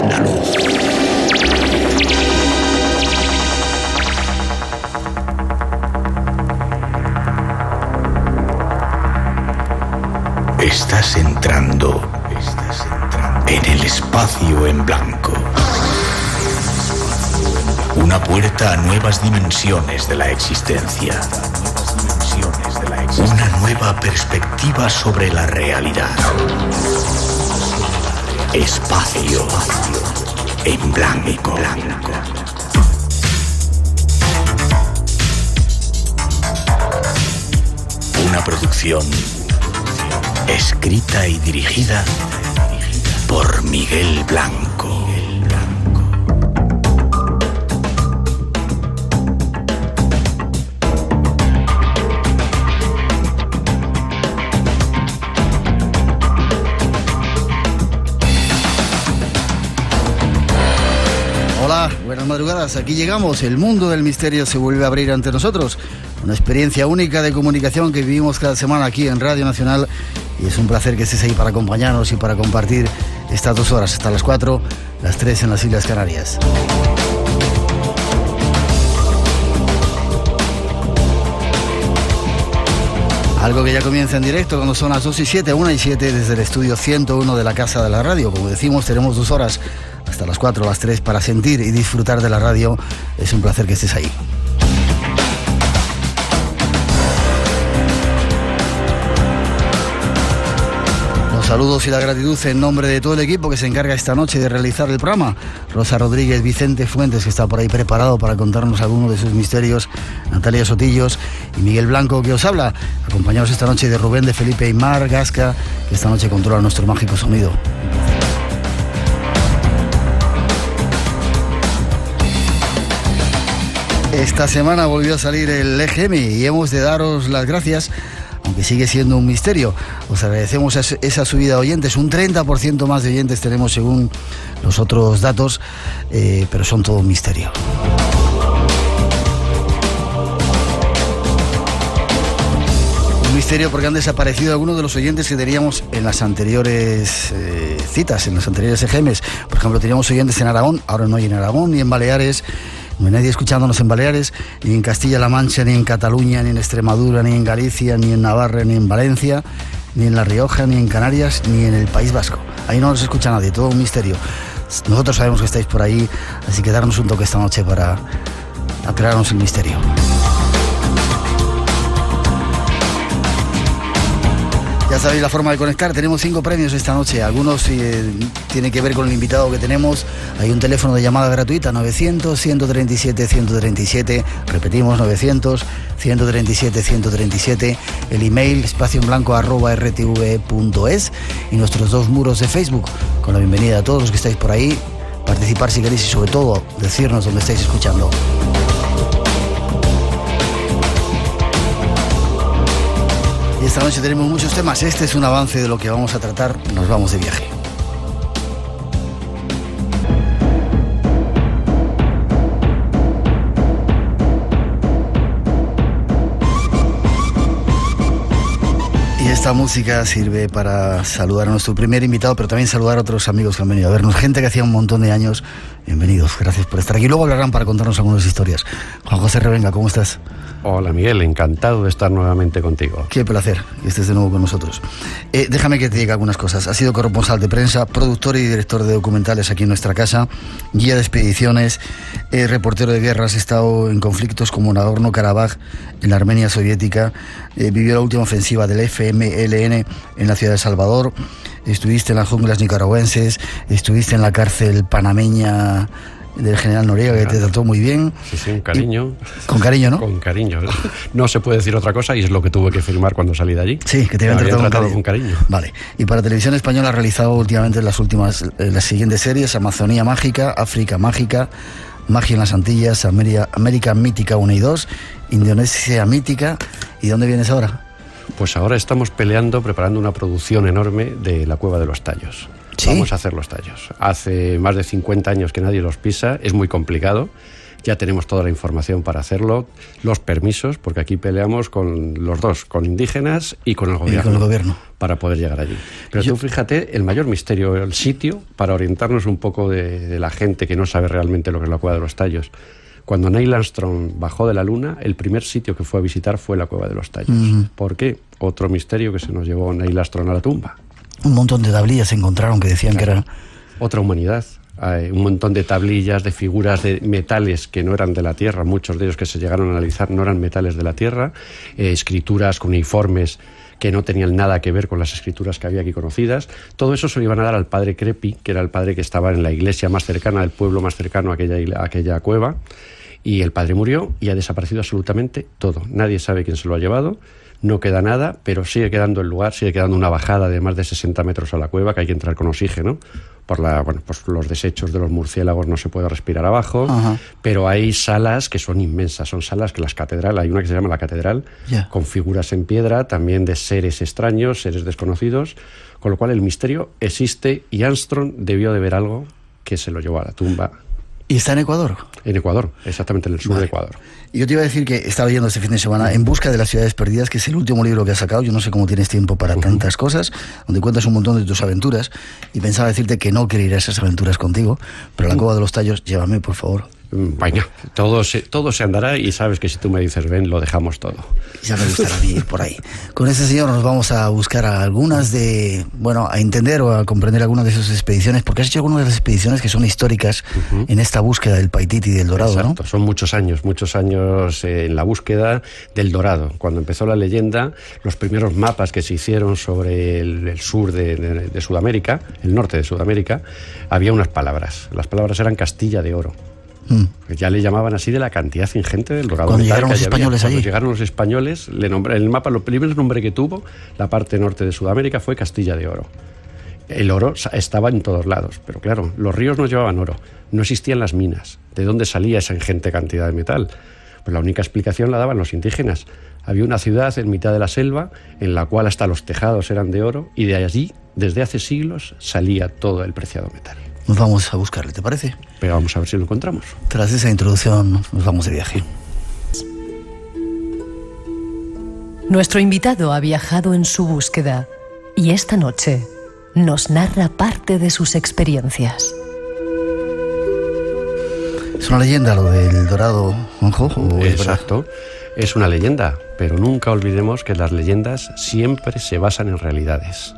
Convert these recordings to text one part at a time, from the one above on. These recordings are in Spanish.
la luz. Estás entrando en el espacio en blanco. Una puerta a nuevas dimensiones de la existencia. Una nueva perspectiva sobre la realidad. Espacio en blanco. Una producción escrita y dirigida por Miguel Blanco. Hola, buenas madrugadas. Aquí llegamos. El mundo del misterio se vuelve a abrir ante nosotros. Una experiencia única de comunicación que vivimos cada semana aquí en Radio Nacional. Y es un placer que estés ahí para acompañarnos y para compartir estas 2 horas, hasta las 4, las 3 en las Islas Canarias. Algo que ya comienza en directo cuando son las 2 y 7, 1 y 7 desde el estudio 101 de la Casa de la Radio. Como decimos, tenemos 2 horas hasta las 4, las 3 para sentir y disfrutar de la radio. Es un placer que estés ahí. Los saludos y la gratitud en nombre de todo el equipo que se encarga esta noche de realizar el programa. Rosa Rodríguez, Vicente Fuentes, que está por ahí preparado para contarnos algunos de sus misterios, Natalia Sotillos y Miguel Blanco, que os habla, acompañados esta noche de Rubén, de Felipe y Mar Gasca, que esta noche controla nuestro mágico sonido. Esta semana volvió a salir el EGM y hemos de daros las gracias, aunque sigue siendo un misterio. Os agradecemos esa subida de oyentes, un 30% más de oyentes tenemos según los otros datos, pero son todo un misterio. Un misterio porque han desaparecido algunos de los oyentes que teníamos en las anteriores citas, en los anteriores EGMs. Por ejemplo, teníamos oyentes en Aragón, ahora no hay en Aragón, ni en Baleares. No hay nadie escuchándonos en Baleares, ni en Castilla-La Mancha, ni en Cataluña, ni en Extremadura, ni en Galicia, ni en Navarra, ni en Valencia, ni en La Rioja, ni en Canarias, ni en el País Vasco. Ahí no nos escucha nadie, todo un misterio. Nosotros sabemos que estáis por ahí, así que darnos un toque esta noche para aclararnos el misterio. Ya sabéis la forma de conectar, tenemos 5 premios esta noche, algunos tienen que ver con el invitado que tenemos. Hay un teléfono de llamada gratuita, 900-137-137, repetimos, 900-137-137, el email espacioenblanco@rtv.es y nuestros 2 muros de Facebook, con la bienvenida a todos los que estáis por ahí, participar si queréis y sobre todo decirnos dónde estáis escuchando. Y esta noche tenemos muchos temas. Este es un avance de lo que vamos a tratar. Nos vamos de viaje. Y esta música sirve para saludar a nuestro primer invitado, pero también saludar a otros amigos que han venido a vernos. Gente que hacía un montón de años. Bienvenidos, gracias por estar aquí. Luego hablarán para contarnos algunas historias. Juan José Revenga, ¿cómo estás? Hola Miguel, encantado de estar nuevamente contigo. Qué placer que estés de nuevo con nosotros. Déjame que te diga algunas cosas. Has sido corresponsal de prensa, productor y director de documentales aquí en nuestra casa, guía de expediciones, reportero de guerra. Has estado en conflictos como Nagorno-Karabaj en la Armenia soviética, vivió la última ofensiva del FMLN en la ciudad de Salvador, estuviste en las junglas nicaragüenses, estuviste en la cárcel panameña del general Noriega, que te trató muy bien. Sí, un cariño. Con cariño, ¿no? Con cariño. No se puede decir otra cosa y es lo que tuve que firmar cuando salí de allí. Sí, que te habían tratado con cariño. Vale. Y para Televisión Española ha realizado últimamente las siguientes series: Amazonía Mágica, África Mágica, Magia en las Antillas, América Mítica 1 y 2, Indonesia Mítica. ¿Y dónde vienes ahora? Pues ahora estamos preparando una producción enorme de la Cueva de los Tallos. ¿Sí? Vamos a hacer los tallos. Hace más de 50 años que nadie los pisa, es muy complicado. Ya tenemos toda la información para hacerlo, los permisos, porque aquí peleamos con los dos, con indígenas y con el gobierno. Y con el gobierno. Para poder llegar allí. Pero tú fíjate, el mayor misterio, el sitio, para orientarnos un poco de la gente que no sabe realmente lo que es la Cueva de los Tallos. Cuando Neil Armstrong bajó de la Luna, el primer sitio que fue a visitar fue la Cueva de los Tallos. ¿Por qué? Otro misterio que se nos llevó Neil Armstrong a la tumba. Un montón de tablillas se encontraron que decían que eran... Otra humanidad. Hay un montón de tablillas, de figuras de metales que no eran de la Tierra, muchos de ellos que se llegaron a analizar no eran metales de la Tierra, escrituras cuneiformes que no tenían nada que ver con las escrituras que había aquí conocidas. Todo eso se lo iban a dar al padre Crepi, que era el padre que estaba en la iglesia más cercana, del pueblo más cercano a aquella cueva, y el padre murió y ha desaparecido absolutamente todo. Nadie sabe quién se lo ha llevado, no queda nada, pero sigue quedando el lugar, sigue quedando una bajada de más de 60 metros a la cueva, que hay que entrar con oxígeno. Por pues los desechos de los murciélagos no se puede respirar abajo. Ajá. Pero hay salas que son inmensas, son salas que las catedrales, hay una que se llama la catedral, con figuras en piedra, también de seres extraños, seres desconocidos, con lo cual el misterio existe y Armstrong debió de ver algo que se lo llevó a la tumba. ¿Y está en Ecuador? En Ecuador, exactamente en el sur de Ecuador. Y yo te iba a decir que estaba leyendo este fin de semana En busca de las ciudades perdidas, que es el último libro que has sacado. Yo no sé cómo tienes tiempo para tantas cosas, donde cuentas un montón de tus aventuras, y pensaba decirte que no quería ir a esas aventuras contigo, pero a la Cueva de los Tallos, llévame, por favor. Venga, todo se andará, y sabes que si tú me dices ven, lo dejamos todo. Ya me gustará ir por ahí. Con este señor nos vamos a buscar a algunas a entender o a comprender algunas de sus expediciones, porque has hecho algunas de las expediciones que son históricas en esta búsqueda del Paititi y del Dorado. Exacto, ¿no? Son muchos años en la búsqueda del Dorado. Cuando empezó la leyenda, los primeros mapas que se hicieron sobre el sur de Sudamérica, el norte de Sudamérica, había unas palabras. Las palabras eran Castilla de Oro. Ya le llamaban así de la cantidad ingente del dorado. Cuando llegaron los españoles allí. Cuando llegaron los españoles, el mapa, el primer nombre que tuvo la parte norte de Sudamérica fue Castilla de Oro. El oro estaba en todos lados, pero claro, los ríos no llevaban oro, no existían las minas. ¿De dónde salía esa ingente cantidad de metal? Pues la única explicación la daban los indígenas. Había una ciudad en mitad de la selva en la cual hasta los tejados eran de oro, y de allí, desde hace siglos, salía todo el preciado metal. Nos vamos a buscarle, ¿te parece? Pero vamos a ver si lo encontramos. Tras esa introducción, nos vamos de viaje. Nuestro invitado ha viajado en su búsqueda y esta noche nos narra parte de sus experiencias. ¿Es una leyenda lo del Dorado, Juanjo? Exacto, es una leyenda, pero nunca olvidemos que las leyendas siempre se basan en realidades.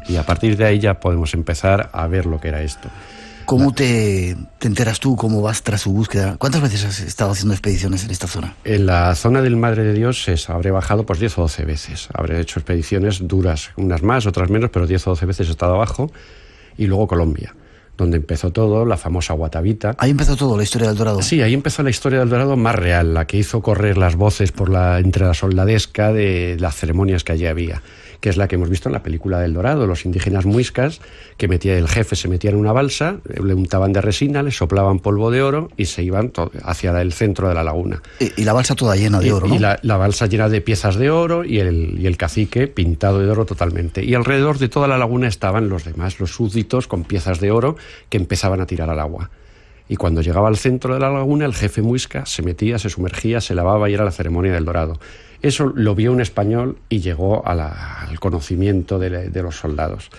Y a partir de ahí ya podemos empezar a ver lo que era esto. ¿Cómo te enteras tú? ¿Cómo vas tras su búsqueda? ¿Cuántas veces has estado haciendo expediciones en esta zona? En la zona del Madre de Dios habré bajado 10 o 12 veces. Habré hecho expediciones duras, unas más, otras menos, pero 10 o 12 veces he estado abajo. Y luego Colombia, donde empezó todo, la famosa Guatavita. ¿Ahí empezó todo, la historia del Dorado? Sí, ahí empezó la historia del Dorado más real, la que hizo correr las voces entre la soldadesca de las ceremonias que allí había, que es la que hemos visto en la película del Dorado, los indígenas muiscas, que el jefe se metía en una balsa, le untaban de resina, le soplaban polvo de oro y se iban hacia el centro de la laguna. Y la balsa toda llena de oro, ¿no? Y la balsa llena de piezas de oro y el cacique pintado de oro totalmente. Y alrededor de toda la laguna estaban los demás, los súbditos con piezas de oro que empezaban a tirar al agua. Y cuando llegaba al centro de la laguna, el jefe muisca se metía, se sumergía, se lavaba y era la ceremonia del Dorado. Eso lo vio un español y llegó al conocimiento de los soldados.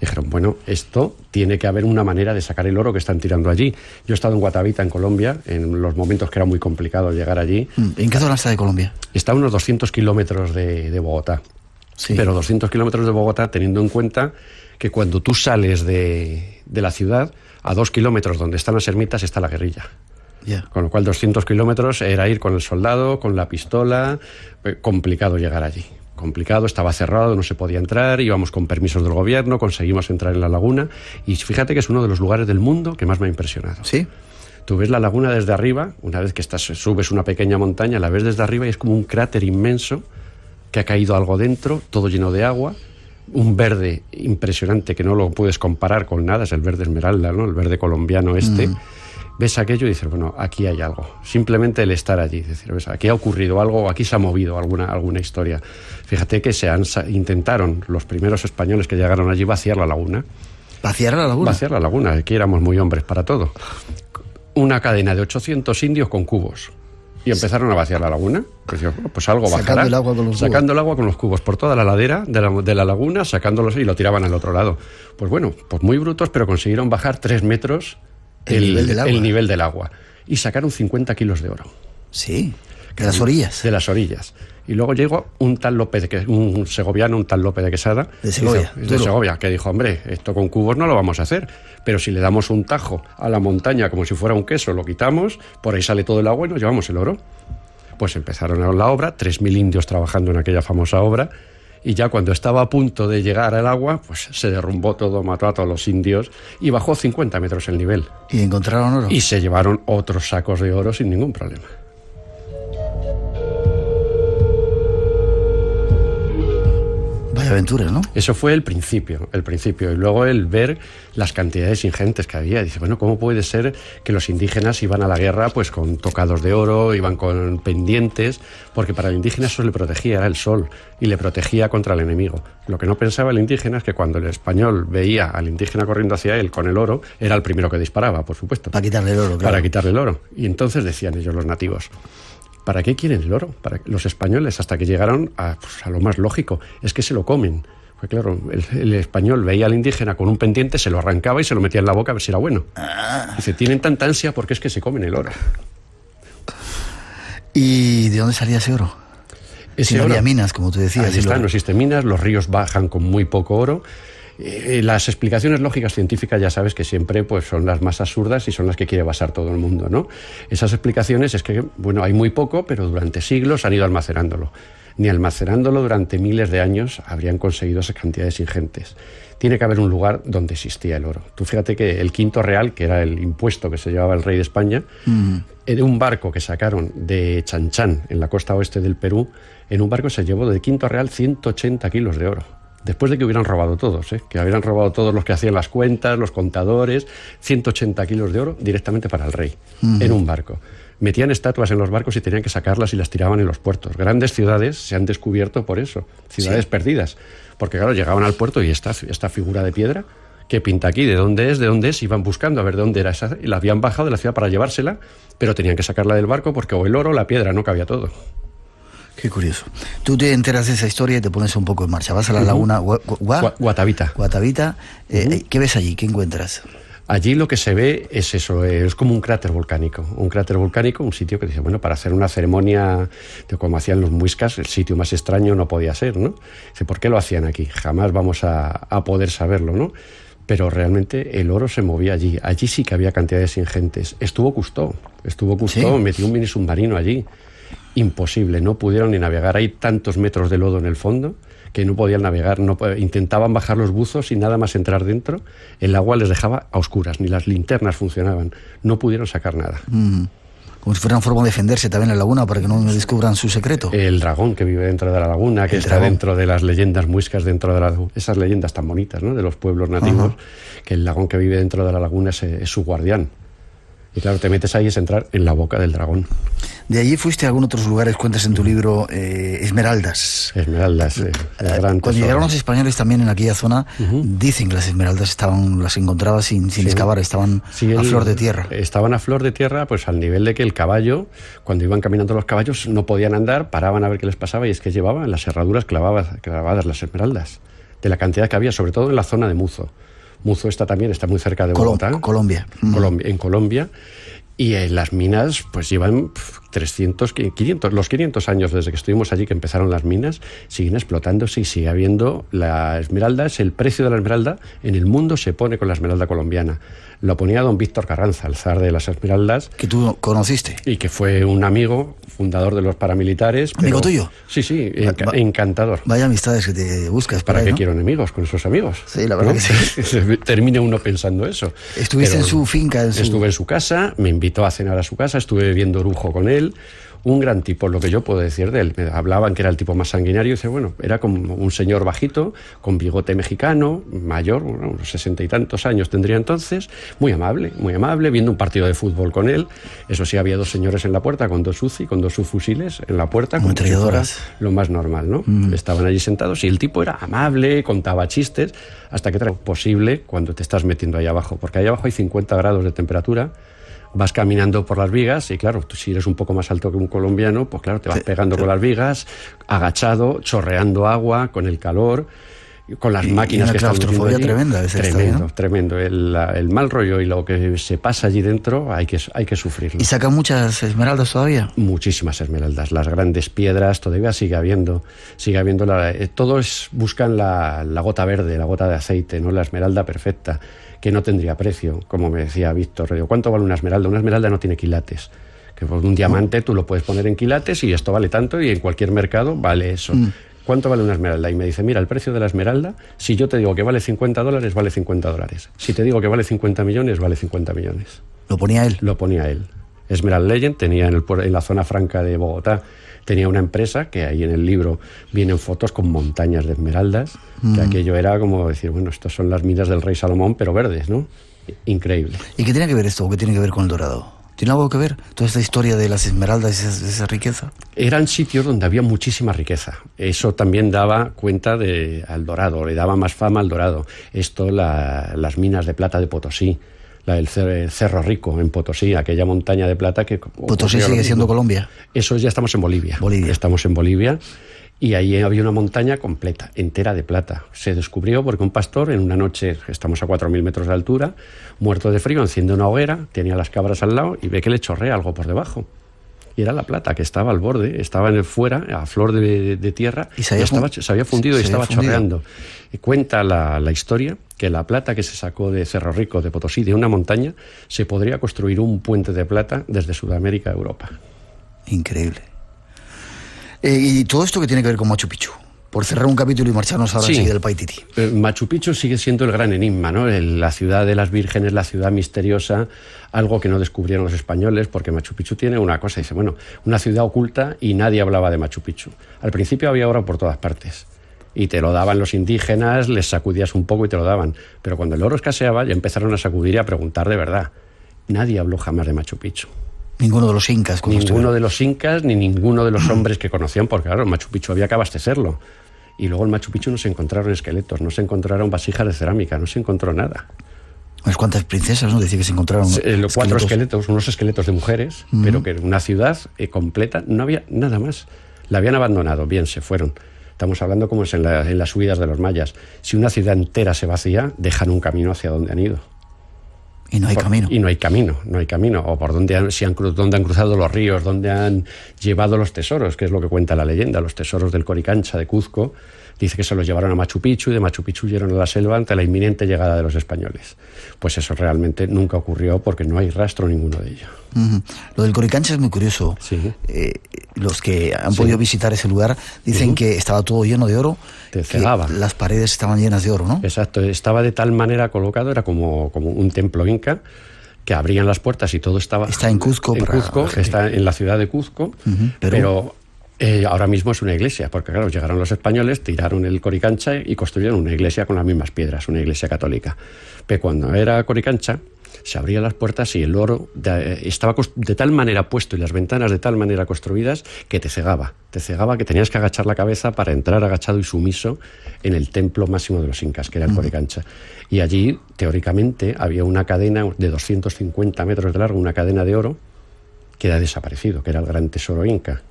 Dijeron, bueno, esto tiene que haber una manera de sacar el oro que están tirando allí. Yo he estado en Guatavita, en Colombia, en los momentos que era muy complicado llegar allí. ¿En qué zona está de Colombia? Está a unos 200 kilómetros de Bogotá. Sí. Pero 200 kilómetros de Bogotá, teniendo en cuenta que cuando tú sales de la ciudad, a 2 kilómetros donde están las ermitas está la guerrilla. Yeah. Con lo cual 200 kilómetros era ir con el soldado, con la pistola, complicado llegar allí. Complicado, estaba cerrado, no se podía entrar, íbamos con permisos del gobierno, conseguimos entrar en la laguna y fíjate que es uno de los lugares del mundo que más me ha impresionado. ¿Sí? Tú ves la laguna desde arriba, una vez que subes una pequeña montaña, la ves desde arriba y es como un cráter inmenso que ha caído algo dentro, todo lleno de agua, un verde impresionante que no lo puedes comparar con nada, es el verde esmeralda, ¿no? El verde colombiano Ves aquello y dices, bueno, aquí hay algo. Simplemente el estar allí, decir, ¿ves? Aquí ha ocurrido algo, aquí se ha movido alguna historia. Fíjate que intentaron los primeros españoles que llegaron allí vaciar la laguna. ¿Vaciar la laguna? Vaciar la laguna, aquí éramos muy hombres para todo. una cadena de 800 indios con cubos. Y empezaron a vaciar la laguna. Pues algo bajará. Sacando el agua con los cubos. Sacando el agua con los cubos por toda la ladera de la laguna, sacándolos y lo tiraban al otro lado. Pues bueno, pues muy brutos, pero consiguieron bajar 3 metros el nivel del agua. Y sacaron 50 kilos de oro. Sí, de las orillas. De las orillas. Y luego llegó un segoviano, un tal Lope de Quesada. De Segovia. De Segovia, que dijo, hombre, esto con cubos no lo vamos a hacer, pero si le damos un tajo a la montaña como si fuera un queso, lo quitamos, por ahí sale todo el agua y nos llevamos el oro. Pues empezaron la obra, 3.000 indios trabajando en aquella famosa obra, y ya cuando estaba a punto de llegar al agua, pues se derrumbó todo, mató a todos los indios y bajó 50 metros el nivel. ¿Y encontraron oro? Y se llevaron otros sacos de oro sin ningún problema. Vaya aventura, ¿no? Eso fue el principio. Y luego el ver las cantidades ingentes que había. Dice, bueno, ¿cómo puede ser que los indígenas iban a la guerra pues con tocados de oro, iban con pendientes? Porque para el indígena eso le protegía, era el sol, y le protegía contra el enemigo. Lo que no pensaba el indígena es que cuando el español veía al indígena corriendo hacia él con el oro, era el primero que disparaba, por supuesto. Para quitarle el oro, claro. Para quitarle el oro. Y entonces decían ellos, los nativos, ¿para qué quieren el oro? Para los españoles, hasta que llegaron a lo más lógico, es que se lo comen. Pues claro, el español veía al indígena con un pendiente, se lo arrancaba y se lo metía en la boca a ver si era bueno. Dice, tienen tanta ansia porque es que se comen el oro. ¿Y de dónde salía ese oro? Si no había minas, como tú decías. Ahí está, no existen minas, los ríos bajan con muy poco oro. Las explicaciones lógicas científicas ya sabes que siempre pues, son las más absurdas y son las que quiere basar todo el mundo, ¿no? Esas explicaciones es que, bueno, hay muy poco, pero durante siglos han ido almacenándolo. Ni almacenándolo durante miles de años habrían conseguido esas cantidades ingentes. Tiene que haber un lugar donde existía el oro. Tú fíjate que el quinto real, que era el impuesto que se llevaba el rey de España, de un barco que sacaron de Chanchán, en la costa oeste del Perú, en un barco se llevó de quinto real 180 kilos de oro. Después de que hubieran robado todos, que hubieran robado todos los que hacían las cuentas, los contadores, 180 kilos de oro directamente para el rey, en un barco. Metían estatuas en los barcos y tenían que sacarlas y las tiraban en los puertos. Grandes ciudades se han descubierto por eso, ciudades perdidas. Porque claro, llegaban al puerto y esta figura de piedra, ¿qué pinta aquí? ¿De dónde es? Iban buscando a ver de dónde era esa. Y la habían bajado de la ciudad para llevársela, pero tenían que sacarla del barco porque o el oro o la piedra, no cabía todo. Qué curioso. Tú te enteras de esa historia y te pones un poco en marcha. Vas a la laguna Guatavita. ¿Qué ves allí? ¿Qué encuentras? Allí lo que se ve es eso, es como un cráter volcánico. Un sitio que dice, bueno, para hacer una ceremonia de como hacían los muiscas, el sitio más extraño no podía ser, ¿no? Dice, ¿por qué lo hacían aquí? Jamás vamos a poder saberlo, ¿no? Pero realmente el oro se movía allí. Allí sí que había cantidades ingentes. Estuvo Cousteau, ¿sí? Metió un mini submarino allí. Imposible, no pudieron ni navegar. Hay tantos metros de lodo en el fondo que no podían navegar, intentaban bajar los buzos y nada más entrar dentro, el agua les dejaba a oscuras, ni las linternas funcionaban, no pudieron sacar nada. Como si fuera una forma de defenderse también en la laguna para que no descubran su secreto. El dragón que vive dentro de la laguna, que está dentro de las leyendas muiscas, dentro de esas leyendas tan bonitas, ¿no? De los pueblos nativos, que el dragón que vive dentro de la laguna es su guardián. Y claro, te metes ahí, es entrar en la boca del dragón. ¿De allí fuiste a algunos otros lugares? Cuentas en tu libro Esmeraldas. Esmeraldas, Cuando llegaron los españoles también en aquella zona, dicen que las esmeraldas las encontrabas sin excavar, estaban a flor de tierra. Estaban a flor de tierra, pues al nivel de que el caballo, cuando iban caminando los caballos, no podían andar, paraban a ver qué les pasaba, y es que llevaban en las herraduras clavadas las esmeraldas, de la cantidad que había, sobre todo en la zona de Muzo. Muzo está muy cerca de Bogotá. Colombia. En Colombia. Y las minas pues llevan 500 años desde que estuvimos allí, que empezaron las minas, siguen explotándose y sigue habiendo la esmeralda. El precio de la esmeralda en el mundo se pone con la esmeralda colombiana. Lo ponía don Víctor Carranza, el zar de las esmeraldas. Que tú conociste. Y que fue un amigo, fundador de los paramilitares. ¿Amigo tuyo? Sí, encantador. Vaya amistades que te buscas. ¿Para qué ¿no? quiero enemigos con esos amigos? Sí, la verdad, ¿no? Que sí. Termina uno pensando eso. ¿Estuviste en su finca? Estuve en su casa, me invitó a cenar a su casa, estuve bebiendo orujo con él. Un gran tipo, lo que yo puedo decir de él. Me hablaban que era el tipo más sanguinario. Y dice, bueno, era como un señor bajito, con bigote mexicano, mayor, unos 60 y tantos años tendría entonces, muy amable, viendo un partido de fútbol con él. Eso sí, había 2 señores en la puerta, con 2 UCI, con 2 subfusiles en la puerta, como si fuera lo más normal, ¿no? Estaban allí sentados y el tipo era amable, contaba chistes, hasta que era posible cuando te estás metiendo ahí abajo, porque ahí abajo hay 50 grados de temperatura, vas caminando por las vigas y claro, tú, si eres un poco más alto que un colombiano, pues claro, te vas pegando con las vigas, agachado, chorreando agua, con el calor, con las máquinas una que están claustrofobia allí. tremenda. Tremendo. El mal rollo y lo que se pasa allí dentro hay que sufrirlo. ¿Y sacan muchas esmeraldas todavía? Muchísimas esmeraldas, las grandes piedras, todavía sigue habiendo todos buscan la gota verde, la gota de aceite, ¿no? La esmeralda perfecta, que no tendría precio, como me decía Víctor. Digo, ¿cuánto vale una esmeralda? Una esmeralda no tiene quilates. Que por un diamante tú lo puedes poner en quilates y esto vale tanto y en cualquier mercado vale eso. ¿Cuánto vale una esmeralda? Y me dice, mira, el precio de la esmeralda, si yo te digo que vale $50, vale $50. Si te digo que vale 50 millones, vale 50 millones. ¿Lo ponía él? Lo ponía él. Esmeralda Legend tenía en la zona franca de Bogotá, tenía una empresa que ahí en el libro vienen fotos con montañas de esmeraldas, que aquello era como decir, bueno, estas son las minas del rey Salomón, pero verdes, ¿no? Increíble. ¿Y qué tiene que ver esto? ¿O qué tiene que ver con el dorado? ¿Tiene algo que ver toda esta historia de las esmeraldas y esa riqueza? Eran sitios donde había muchísima riqueza. Eso también daba cuenta al Dorado, le daba más fama al Dorado. Esto, las minas de plata de Potosí, el Cerro Rico en Potosí, aquella montaña de plata que... ¿Potosí sigue siendo Colombia? Eso ya estamos en Bolivia. Estamos en Bolivia. Y ahí había una montaña completa, entera de plata. Se descubrió porque un pastor, en una noche, estamos a 4.000 metros de altura, muerto de frío, enciende una hoguera, tenía las cabras al lado y ve que le chorrea algo por debajo. Y era la plata que estaba al borde, estaba en el fuera, a flor de tierra, y se había fundido y estaba chorreando. Y cuenta la historia que la plata que se sacó de Cerro Rico, de Potosí, de una montaña, se podría construir un puente de plata desde Sudamérica a Europa. Increíble. ¿Y todo esto que tiene que ver con Machu Picchu? Por cerrar un capítulo y marcharnos ahora enseguida del Paititi. Machu Picchu sigue siendo el gran enigma, ¿no? La ciudad de las vírgenes, la ciudad misteriosa, algo que no descubrieron los españoles, porque Machu Picchu tiene una cosa, dice, bueno, una ciudad oculta y nadie hablaba de Machu Picchu. Al principio había oro por todas partes. Y te lo daban los indígenas, les sacudías un poco y te lo daban. Pero cuando el oro escaseaba ya empezaron a sacudir y a preguntar de verdad. Nadie habló jamás de Machu Picchu. Ninguno de los incas. Ninguno de los incas ni ninguno de los hombres que conocían, porque claro, el Machu Picchu había que abastecerlo. Y luego en Machu Picchu no se encontraron esqueletos, no se encontraron vasijas de cerámica, no se encontró nada. Unas cuantas princesas, ¿no? Decía que se encontraron cuatro esqueletos, unos esqueletos de mujeres, pero que en una ciudad completa no había nada más. La habían abandonado, bien, se fueron. Estamos hablando como es en las subidas de los mayas. Si una ciudad entera se vacía, dejan un camino hacia donde han ido. Y no hay camino. Y no hay camino. O por dónde han cruzado los ríos, dónde han llevado los tesoros, que es lo que cuenta la leyenda. Los tesoros del Coricancha de Cuzco, dice que se los llevaron a Machu Picchu y de Machu Picchu huyeron a la selva ante la inminente llegada de los españoles. Pues eso realmente nunca ocurrió porque no hay rastro ninguno de ello. Lo del Coricancha es muy curioso. Sí. Los que han podido visitar ese lugar dicen que estaba todo lleno de oro. Te cegaba. Las paredes estaban llenas de oro, ¿no? Exacto, estaba de tal manera colocado, era como un templo inca, que abrían las puertas y todo estaba... Está en Cuzco. Está en la ciudad de Cuzco, pero ahora mismo es una iglesia, porque claro, llegaron los españoles, tiraron el Coricancha y construyeron una iglesia con las mismas piedras, una iglesia católica. Pero cuando era Coricancha, se abrían las puertas y el oro estaba de tal manera puesto y las ventanas de tal manera construidas que te cegaba, que tenías que agachar la cabeza para entrar agachado y sumiso en el templo máximo de los incas, que era el Coricancha. Y allí, teóricamente, había una cadena de 250 metros de largo, una cadena de oro, que ha desaparecido, que era el gran tesoro inca.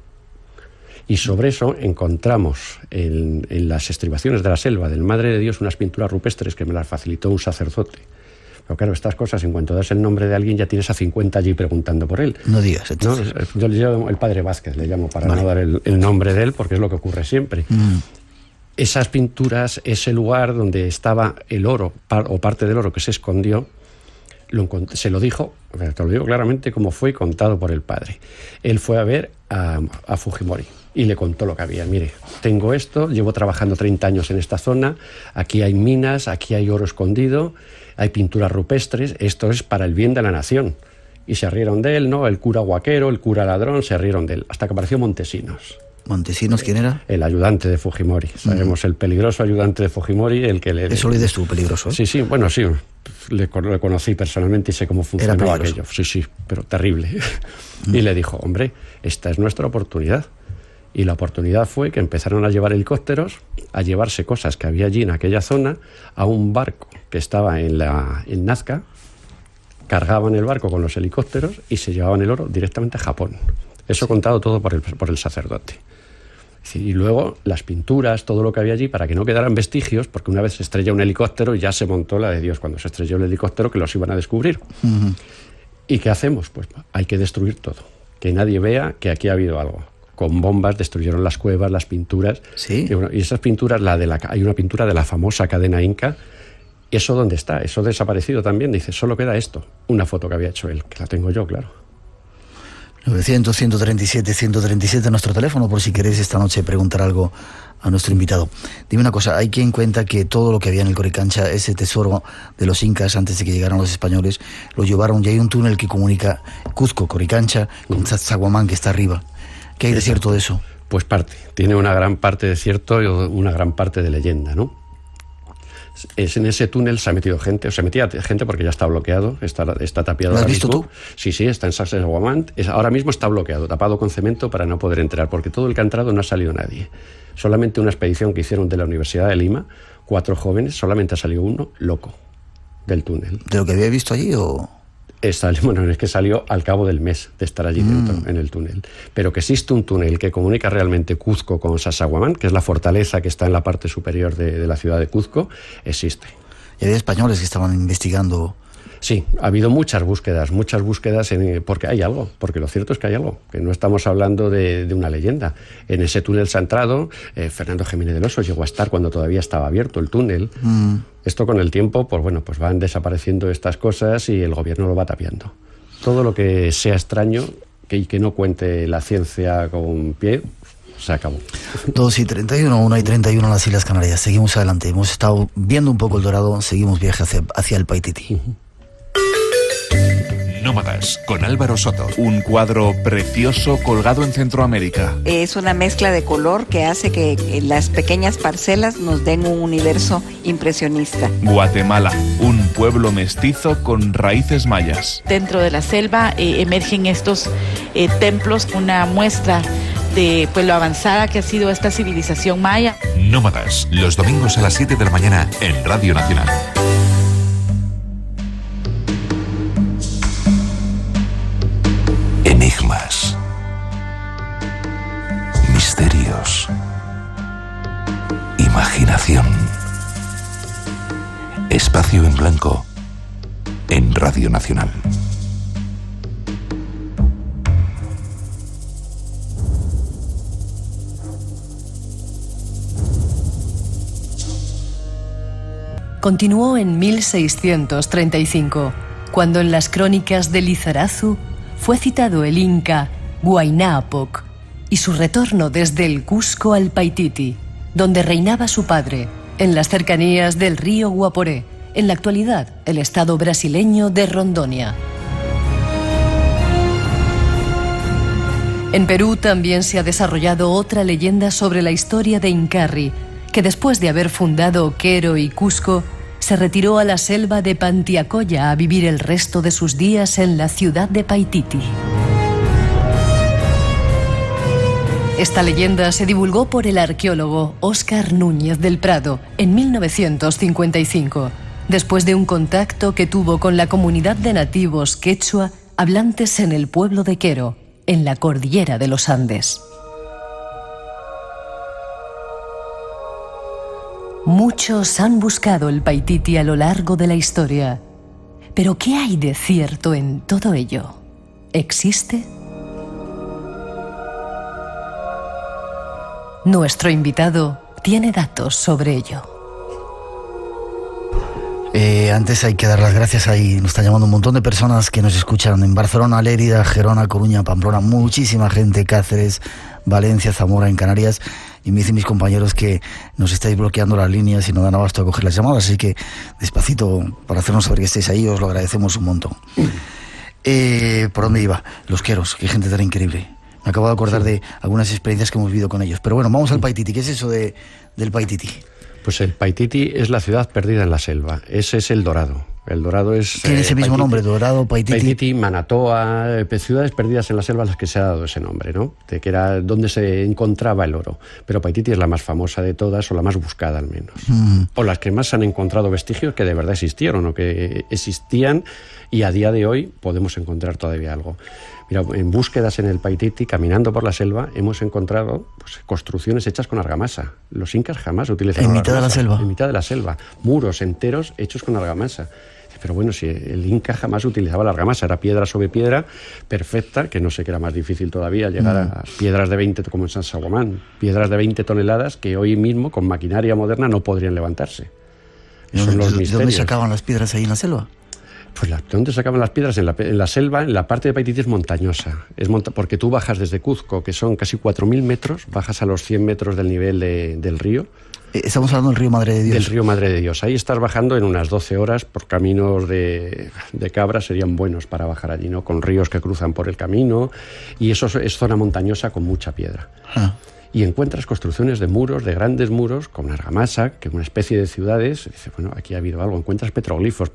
Y sobre eso encontramos en las estribaciones de la selva del Madre de Dios unas pinturas rupestres que me las facilitó un sacerdote. Pero claro, estas cosas, en cuanto das el nombre de alguien, ya tienes a 50 allí preguntando por él. No digas, entonces. ¿No? Yo le llamo el Padre Vázquez, le llamo, para no dar el nombre de él, porque es lo que ocurre siempre. Esas pinturas, ese lugar donde estaba el oro, o parte del oro que se escondió, se lo dijo, te lo digo claramente, como fue contado por el padre. Él fue a ver a Fujimori y le contó lo que había. Mire, tengo esto, llevo trabajando 30 años en esta zona, aquí hay minas, aquí hay oro escondido, hay pinturas rupestres, esto es para el bien de la nación. Y se rieron de él, ¿no? El cura guaquero, el cura ladrón, se rieron de él, hasta que apareció Montesinos. ¿Montesinos quién era? El ayudante de Fujimori. Sabemos, el peligroso ayudante de Fujimori, el que le... Eso lo dices tú, peligroso, ¿eh? Sí, sí, bueno, sí, le conocí personalmente y sé cómo funcionaba aquello. Sí, pero terrible. Y le dijo, hombre, esta es nuestra oportunidad. Y la oportunidad fue que empezaron a llevar helicópteros, a llevarse cosas que había allí en aquella zona, a un barco que estaba en Nazca, cargaban el barco con los helicópteros y se llevaban el oro directamente a Japón. Eso contado todo por el sacerdote. Y luego las pinturas, todo lo que había allí, para que no quedaran vestigios, porque una vez se estrella un helicóptero y ya se montó la de Dios cuando se estrelló el helicóptero, que los iban a descubrir. Uh-huh. ¿Y qué hacemos? Pues hay que destruir todo, que nadie vea que aquí ha habido algo. Con bombas destruyeron las cuevas, las pinturas. ¿Sí? Y esas pinturas, hay una pintura de la famosa cadena inca. ¿Eso dónde está? Eso desaparecido también. Dice, solo queda esto, una foto que había hecho él, que la tengo yo, claro. 900-137-137 nuestro teléfono, por si queréis esta noche preguntar algo a nuestro invitado. Dime una cosa, hay quien cuenta que todo lo que había en el Coricancha, ese tesoro de los incas antes de que llegaran los españoles, lo llevaron, y hay un túnel que comunica Cuzco, Coricancha, con Sacsayhuamán, que está arriba. ¿Qué hay de cierto de eso? Pues tiene una gran parte de cierto y una gran parte de leyenda, ¿no? En ese túnel se ha metido gente, o se metía gente porque ya está bloqueado, está tapiado. ¿Lo has visto tú? Sí, está en Sacsayhuamán. Ahora mismo está bloqueado, tapado con cemento para no poder entrar, porque todo el que ha entrado no ha salido nadie. Solamente una expedición que hicieron de la Universidad de Lima, 4 jóvenes, solamente ha salido uno loco del túnel. ¿De lo que había visto allí o...? Bueno, es que salió al cabo del mes de estar allí dentro, en el túnel. Pero que existe un túnel que comunica realmente Cuzco con Sacsayhuamán, que es la fortaleza que está en la parte superior de la ciudad de Cuzco, existe. ¿Y había españoles que estaban investigando? Sí, ha habido muchas búsquedas, porque hay algo, porque lo cierto es que hay algo, que no estamos hablando de una leyenda. En ese túnel se ha entrado, Fernando Jiménez del Oso llegó a estar cuando todavía estaba abierto el túnel. Esto con el tiempo, pues van desapareciendo estas cosas y el gobierno lo va tapiando. Todo lo que sea extraño y que no cuente la ciencia con pie, se acabó. 2:31, 1:31 en las Islas Canarias. Seguimos adelante. Hemos estado viendo un poco el Dorado, seguimos viaje hacia el Paititi. Nómadas, con Álvaro Soto. Un cuadro precioso colgado en Centroamérica. Es una mezcla de color que hace que las pequeñas parcelas nos den un universo impresionista. Guatemala, un pueblo mestizo con raíces mayas. Dentro de la selva emergen estos templos, una muestra de lo avanzada que ha sido esta civilización maya. Nómadas, los domingos a las 7 de la mañana en Radio Nacional. Enigmas, misterios, imaginación. Espacio en blanco en Radio Nacional. Continuó en 1635, cuando en las crónicas de Lizarazu fue citado el inca Huayna Apoc y su retorno desde el Cusco al Paititi, donde reinaba su padre, en las cercanías del río Guaporé, en la actualidad el estado brasileño de Rondônia. En Perú también se ha desarrollado otra leyenda sobre la historia de Incarri, que después de haber fundado Quero y Cusco, se retiró a la selva de Pantiacoya a vivir el resto de sus días en la ciudad de Paititi. Esta leyenda se divulgó por el arqueólogo Óscar Núñez del Prado en 1955, después de un contacto que tuvo con la comunidad de nativos quechua hablantes en el pueblo de Quero, en la cordillera de los Andes. Muchos han buscado el Paititi a lo largo de la historia, pero ¿qué hay de cierto en todo ello? ¿Existe? Nuestro invitado tiene datos sobre ello. Antes hay que dar las gracias, ahí nos están llamando un montón de personas que nos escuchan en Barcelona, Lérida, Gerona, Coruña, Pamplona, muchísima gente, Cáceres, Valencia, Zamora, en Canarias, y me dicen mis compañeros que nos estáis bloqueando las líneas y no dan abasto a coger las llamadas, así que despacito, para hacernos saber que estéis ahí, os lo agradecemos un montón. ¿Por dónde iba? Los Queros, qué gente tan increíble. Me acabo de acordar de algunas experiencias que hemos vivido con ellos. Pero bueno, vamos al Paititi. ¿Qué es eso del Paititi? Pues el Paititi es la ciudad perdida en la selva. Ese es el Dorado. El Dorado es... ¿Tiene ese mismo nombre? Dorado, Paititi. Paititi, Manatoa, ciudades perdidas en la selva a las que se ha dado ese nombre, ¿no? De que era donde se encontraba el oro. Pero Paititi es la más famosa de todas, o la más buscada al menos. O las que más han encontrado vestigios que de verdad existieron, o que existían Y a día de hoy podemos encontrar todavía algo. Mira, en búsquedas en el Paititi, caminando por la selva, hemos encontrado pues, construcciones hechas con argamasa. Los incas jamás utilizaron ¿En mitad de la selva? En mitad de la selva. Muros enteros hechos con argamasa. Pero bueno, si el Inca jamás utilizaba la argamasa, era piedra sobre piedra perfecta, que no sé qué era más difícil todavía, llegar a piedras de 20, como en San Saguamán, piedras de 20 toneladas que hoy mismo, con maquinaria moderna, no podrían levantarse. Son los misterios. ¿De dónde sacaban las piedras ahí en la selva? Pues ¿de dónde sacaban las piedras? En la selva, en la parte de Paititi es montañosa. Porque tú bajas desde Cuzco, que son casi 4.000 metros, bajas a los 100 metros del nivel del río. Estamos hablando del río Madre de Dios. Del río Madre de Dios. Ahí estás bajando en unas 12 horas por caminos de cabra, serían buenos para bajar allí, ¿no? Con ríos que cruzan por el camino, y eso es zona montañosa con mucha piedra. Y encuentras construcciones de muros, de grandes muros, con argamasa, que es una especie de ciudades. Y dices, bueno, aquí ha habido algo. Encuentras petroglifos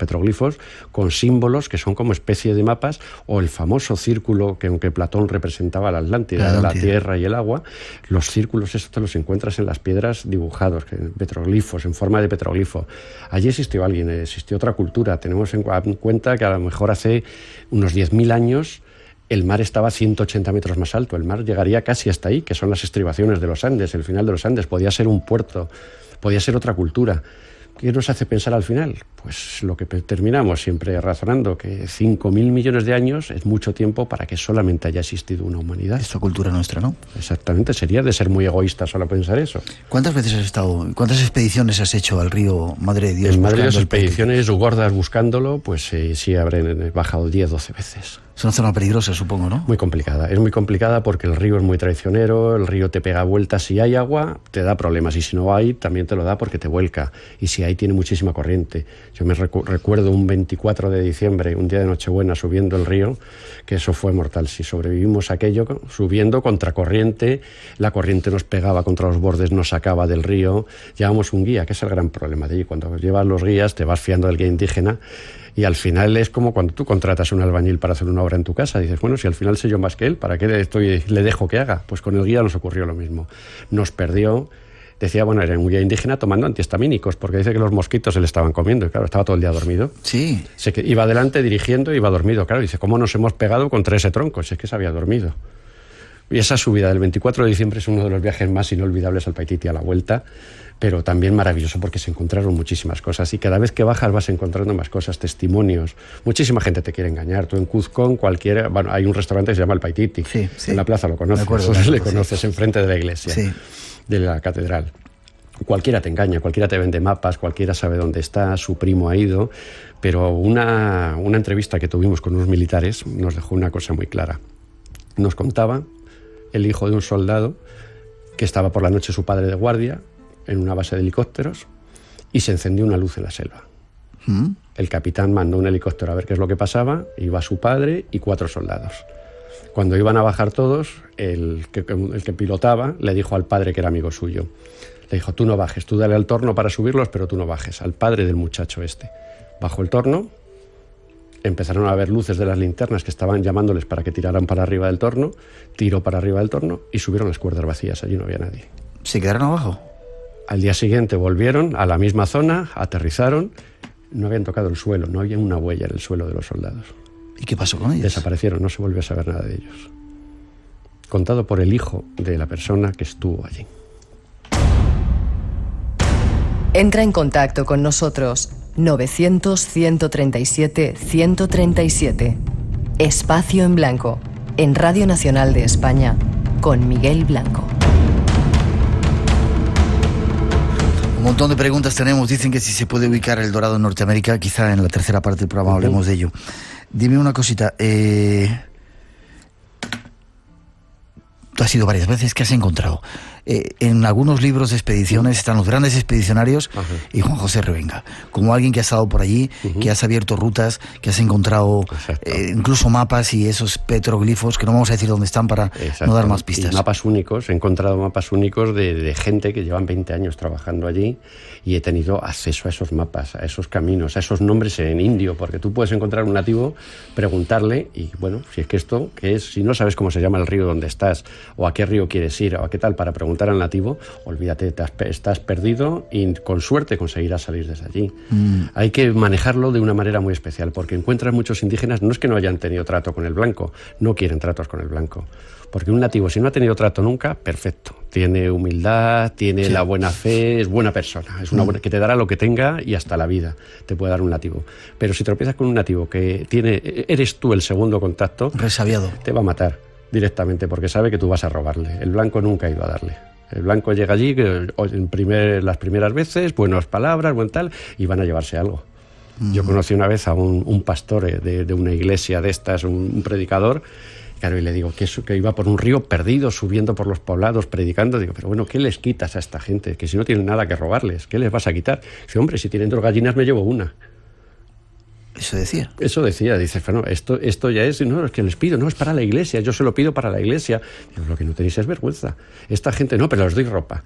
con símbolos que son como especie de mapas, o el famoso círculo que, aunque Platón representaba la Atlántida, la tierra y el agua, los círculos estos los encuentras en las piedras dibujados, petroglifos, en forma de petroglifo. Allí existió alguien, existió otra cultura. Tenemos en cuenta que a lo mejor hace unos 10.000 años el mar estaba 180 metros más alto, el mar llegaría casi hasta ahí, que son las estribaciones de los Andes, el final de los Andes, podía ser un puerto, podía ser otra cultura. ¿Qué nos hace pensar al final? Pues lo que terminamos siempre razonando, que 5.000 millones de años es mucho tiempo para que solamente haya existido una humanidad. Esta cultura nuestra, ¿no? Exactamente, sería de ser muy egoísta solo pensar eso. ¿Cuántas veces has estado, cuántas expediciones has hecho al río Madre de Dios? En Madre de Dios, expediciones gordas buscándolo, pues sí habré bajado 10, 12 veces. Es una zona peligrosa, supongo, ¿no? Muy complicada. Es muy complicada porque el río es muy traicionero, el río te pega vueltas. Si hay agua, te da problemas, y si no hay, también te lo da porque te vuelca. Y si hay, tiene muchísima corriente. Yo me recuerdo un 24 de diciembre, un día de Nochebuena, subiendo el río, que eso fue mortal. Si sobrevivimos aquello, subiendo contracorriente, la corriente nos pegaba contra los bordes, nos sacaba del río. Llevamos un guía, que es el gran problema de allí. Cuando llevas los guías, te vas fiando del guía indígena. Y al final es como cuando tú contratas un albañil para hacer una obra en tu casa. Dices, bueno, si al final sé yo más que él, ¿para qué le dejo que haga? Pues con el guía nos ocurrió lo mismo. Nos perdió. Decía, bueno, era un guía indígena tomando antihistamínicos, porque dice que los mosquitos se le estaban comiendo. Y claro, estaba todo el día dormido. Sí. Iba adelante dirigiendo, iba dormido. Claro, dice, ¿cómo nos hemos pegado contra ese tronco? Si es que se había dormido. Y esa subida del 24 de diciembre es uno de los viajes más inolvidables al Paititi, a la vuelta, pero también maravilloso porque se encontraron muchísimas cosas, y cada vez que bajas vas encontrando más cosas, testimonios. Muchísima gente te quiere engañar. Tú en Cuzco, bueno, hay un restaurante que se llama El Paititi, sí. En la plaza lo conoces, le conoces, enfrente de la iglesia, de la catedral. Cualquiera te engaña, cualquiera te vende mapas, cualquiera sabe dónde está, su primo ha ido, pero una entrevista que tuvimos con unos militares nos dejó una cosa muy clara. Nos contaba el hijo de un soldado que estaba por la noche su padre de guardia en una base de helicópteros y se encendió una luz en la selva. El capitán mandó un helicóptero a ver qué es lo que pasaba, iba su padre y 4 soldados. Cuando iban a bajar todos, el que pilotaba le dijo al padre, que era amigo suyo, le dijo, tú no bajes, tú dale al torno para subirlos, pero tú no bajes, al padre del muchacho este. Bajó el torno, empezaron a ver luces de las linternas que estaban llamándoles para que tiraran para arriba del torno, tiró para arriba del torno y subieron las cuerdas vacías, allí no había nadie. ¿Se quedaron abajo? Al día siguiente volvieron a la misma zona, aterrizaron, no habían tocado el suelo, no había una huella en el suelo de los soldados. ¿Y qué pasó con ellos? Desaparecieron, no se volvió a saber nada de ellos. Contado por el hijo de la persona que estuvo allí. Entra en contacto con nosotros 900-137-137. Espacio en Blanco, en Radio Nacional de España, con Miguel Blanco. Un montón de preguntas tenemos. Dicen que si se puede ubicar el dorado en Norteamérica, quizá en la tercera parte del programa hablemos de ello. Dime una cosita. Tú has ido varias veces, ¿qué has encontrado? En algunos libros de expediciones están los grandes expedicionarios y Juan José Revenga, como alguien que ha estado por allí, que has abierto rutas, que has encontrado incluso mapas y esos petroglifos, que no vamos a decir dónde están para no dar más pistas. Y mapas únicos, he encontrado mapas únicos de gente que llevan 20 años trabajando allí, y he tenido acceso a esos mapas, a esos caminos, a esos nombres en indio, porque tú puedes encontrar un nativo, preguntarle, y bueno, si es que esto, ¿qué es? Si no sabes cómo se llama el río donde estás, o a qué río quieres ir, o a qué tal, para preguntar preguntar al nativo, olvídate, estás perdido y con suerte conseguirás salir desde allí. Hay que manejarlo de una manera muy especial, porque encuentras muchos indígenas, no es que no hayan tenido trato con el blanco, no quieren tratos con el blanco. Porque un nativo, si no ha tenido trato nunca, perfecto. Tiene humildad, tiene la buena fe, es buena persona. Es una buena, que te dará lo que tenga y hasta la vida te puede dar un nativo. Pero si tropiezas con un nativo que eres tú el segundo contacto, resabiado, te va a matar directamente porque sabe que tú vas a robarle. El blanco nunca ha ido a darle. El blanco llega allí las primeras veces, buenas palabras, buen tal, y van a llevarse algo. Yo conocí una vez a un pastor de una iglesia de estas, un predicador. Claro, y le digo que iba por un río perdido, subiendo por los poblados, predicando. Digo, pero bueno, ¿qué les quitas a esta gente? Que si no tienen nada que robarles, ¿qué les vas a quitar? Dice, hombre, si tienen 2 gallinas me llevo una. Eso decía. Eso decía, dice, bueno, esto ya es, no, es que les pido, no, es para la iglesia, yo se lo pido para la iglesia. Digo, lo que no tenéis es vergüenza. Esta gente, no, pero les doy ropa.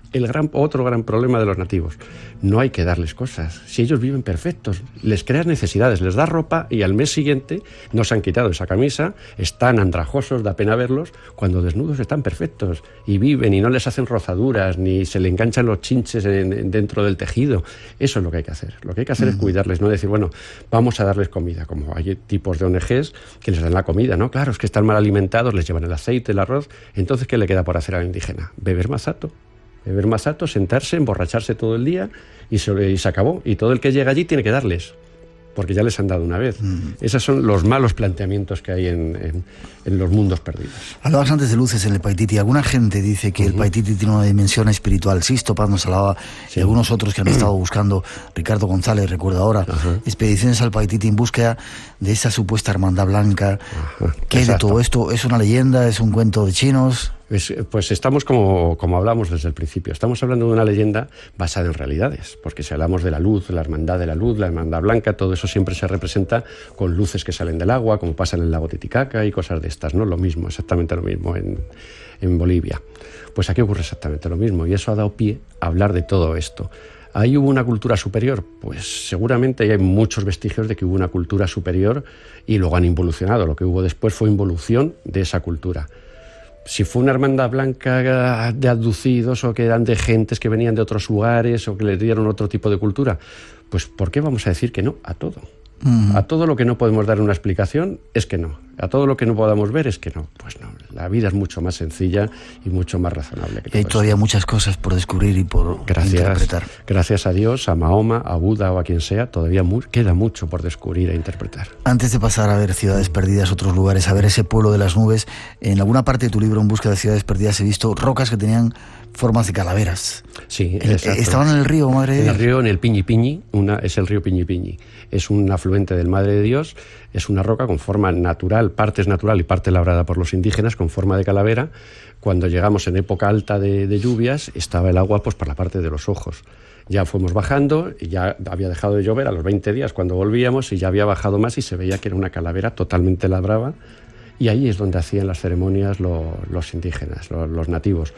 Otro gran problema de los nativos, no hay que darles cosas. Si ellos viven perfectos, les creas necesidades, les das ropa y al mes siguiente no se han quitado esa camisa, están andrajosos, da pena verlos, cuando desnudos están perfectos y viven y no les hacen rozaduras, ni se le enganchan los chinches dentro del tejido. Eso es lo que hay que hacer. Lo que hay que hacer es cuidarles, no decir, bueno, vamos a darles comida, como hay tipos de ONGs que les dan la comida, ¿no? Claro, es que están mal alimentados, les llevan el aceite, el arroz. Entonces, ¿qué le queda por hacer al indígena? Beber masato, sentarse, emborracharse todo el día y se acabó. Y todo el que llega allí tiene que darles, porque ya les han dado una vez. Esos son los malos planteamientos que hay en los mundos perdidos. Hablabas antes de luces en el Paititi. Alguna gente dice que el Paititi tiene una dimensión espiritual. Sisto Paz nos hablaba, y algunos otros que han estado buscando, Ricardo González, recuerdo ahora, expediciones al Paititi en búsqueda de esa supuesta hermandad blanca. ¿Qué de todo esto? ¿Es una leyenda? ¿Es un cuento de chinos? Pues estamos como hablamos desde el principio. Estamos hablando de una leyenda basada en realidades, porque si hablamos de la luz, la hermandad de la luz, la hermandad blanca, todo eso siempre se representa con luces que salen del agua, como pasa en el lago Titicaca y cosas de estas, ¿no? Lo mismo, exactamente lo mismo en Bolivia. Pues aquí ocurre exactamente lo mismo y eso ha dado pie a hablar de todo esto. ¿Ahí hubo una cultura superior? Pues seguramente hay muchos vestigios de que hubo una cultura superior y luego han involucionado. Lo que hubo después fue involución de esa cultura. Si fue una hermandad blanca de abducidos o que eran de gentes que venían de otros lugares o que le dieron otro tipo de cultura, pues ¿por qué vamos a decir que no a todo? A todo lo que no podemos dar una explicación es que no. A todo lo que no podamos ver es que no. Pues no, la vida es mucho más sencilla y mucho más razonable. Que hay todavía muchas cosas por descubrir y por interpretar. Gracias a Dios, a Mahoma, a Buda o a quien sea, todavía queda mucho por descubrir e interpretar. Antes de pasar a ver Ciudades Perdidas, otros lugares, a ver ese pueblo de las nubes, en alguna parte de tu libro, En busca de ciudades perdidas, he visto rocas que tenían formas de calaveras. Sí, exacto. ¿Estaban en el río, Madre de Dios? En el río, en el Piñi Piñi, es el río Piñi Piñi. Es un afluente del Madre de Dios, es una roca con forma natural, parte es natural y parte labrada por los indígenas, con forma de calavera. Cuando llegamos en época alta de lluvias, estaba el agua pues por la parte de los ojos. Ya fuimos bajando y ya había dejado de llover a los 20 días cuando volvíamos y ya había bajado más y se veía que era una calavera totalmente labrada. Y ahí es donde hacían las ceremonias los indígenas, los nativos.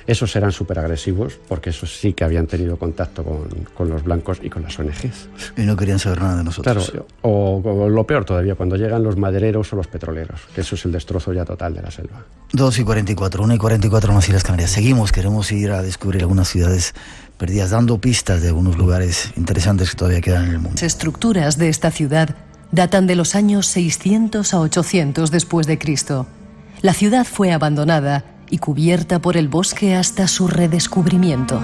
Esos eran súper agresivos porque esos sí que habían tenido contacto con los blancos y con las ONGs. Y no querían saber nada de nosotros. Claro, o lo peor todavía, cuando llegan los madereros o los petroleros, que eso es el destrozo ya total de la selva. 2:44, 1:44 en las Islas Canarias. Seguimos, queremos ir a descubrir algunas ciudades perdidas, dando pistas de algunos lugares interesantes que todavía quedan en el mundo. Las estructuras de esta ciudad datan de los años 600 a 800 después de Cristo. La ciudad fue abandonada y cubierta por el bosque hasta su redescubrimiento.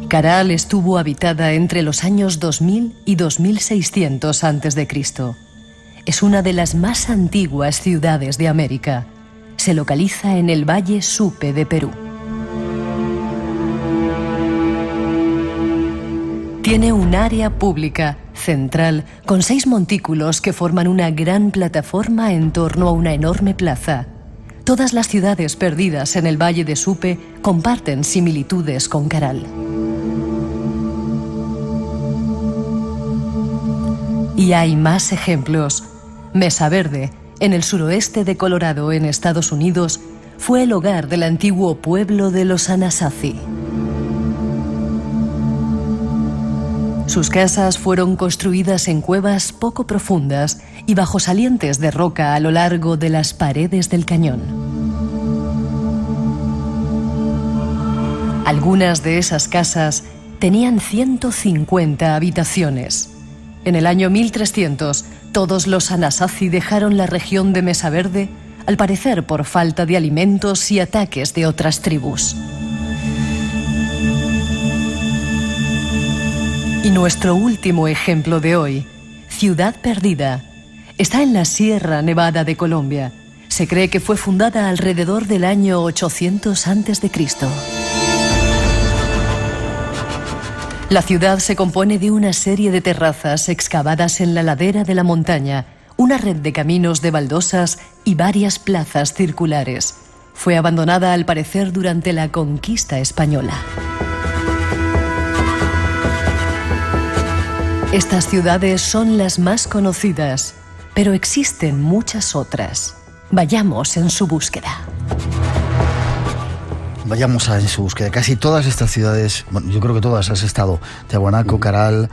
Caral estuvo habitada entre los años 2000 y 2600 a.C. Es una de las más antiguas ciudades de América. Se localiza en el Valle Supe de Perú. Tiene un área pública central con 6 montículos que forman una gran plataforma en torno a una enorme plaza. Todas las ciudades perdidas en el Valle de Supe comparten similitudes con Caral. Y hay más ejemplos. Mesa Verde, en el suroeste de Colorado, en Estados Unidos, fue el hogar del antiguo pueblo de los Anasazi. Sus casas fueron construidas en cuevas poco profundas y bajo salientes de roca a lo largo de las paredes del cañón. Algunas de esas casas tenían 150 habitaciones. En el año 1300, todos los Anasazi dejaron la región de Mesa Verde, al parecer por falta de alimentos y ataques de otras tribus. Y nuestro último ejemplo de hoy, Ciudad Perdida, está en la Sierra Nevada de Colombia. Se cree que fue fundada alrededor del año 800 a.C. La ciudad se compone de una serie de terrazas excavadas en la ladera de la montaña, una red de caminos de baldosas y varias plazas circulares. Fue abandonada al parecer durante la conquista española. Estas ciudades son las más conocidas, pero existen muchas otras. Vayamos en su búsqueda. Vayamos en su búsqueda. Casi todas estas ciudades, bueno, yo creo que todas has estado. Tiahuanaco, Caral,